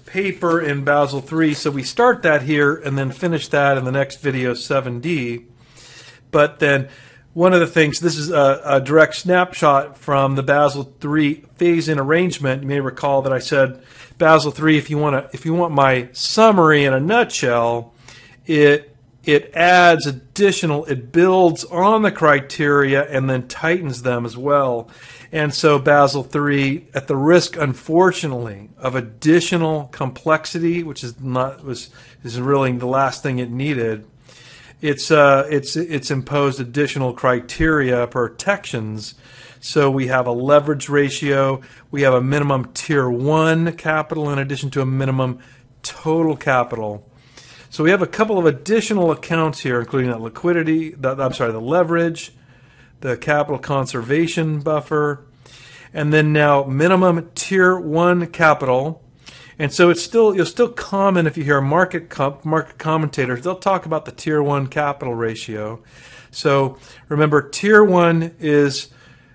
paper in Basel III. So we start that here and then finish that in the next video, 7D. But then one of the things, this is a direct snapshot from the Basel III phase-in arrangement. You may recall that I said Basel III, if you want my summary in a nutshell, it adds additional, it builds on the criteria and then tightens them as well. And so Basel III, at the risk, unfortunately, of additional complexity, which is really the last thing it needed, it's imposed additional criteria, protections. So we have a leverage ratio, we have a minimum Tier 1 capital in addition to a minimum total capital. So we have a couple of additional accounts here, including that liquidity, the leverage, the capital conservation buffer, and then now minimum Tier 1 capital. And so you'll still comment if you hear market commentators, they'll talk about the Tier 1 capital ratio. So remember, Tier 1 is,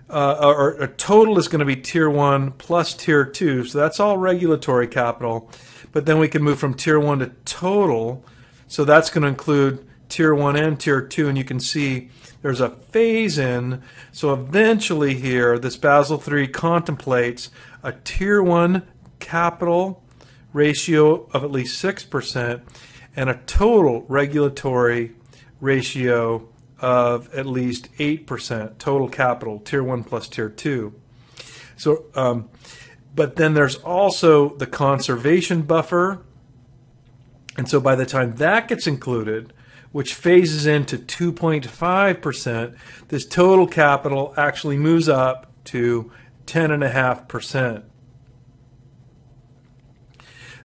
or a total is going to be Tier 1 plus Tier 2, so that's all regulatory capital. But then we can move from Tier 1 to total, so that's going to include Tier 1 and Tier 2, and you can see there's a phase-in. So eventually here, this Basel III contemplates a Tier 1 capital ratio of at least 6% and a total regulatory ratio of at least 8%, total capital, Tier 1 plus Tier 2. So, but then there's also the conservation buffer, and so by the time that gets included, which phases into 2.5%, this total capital actually moves up to 10.5%.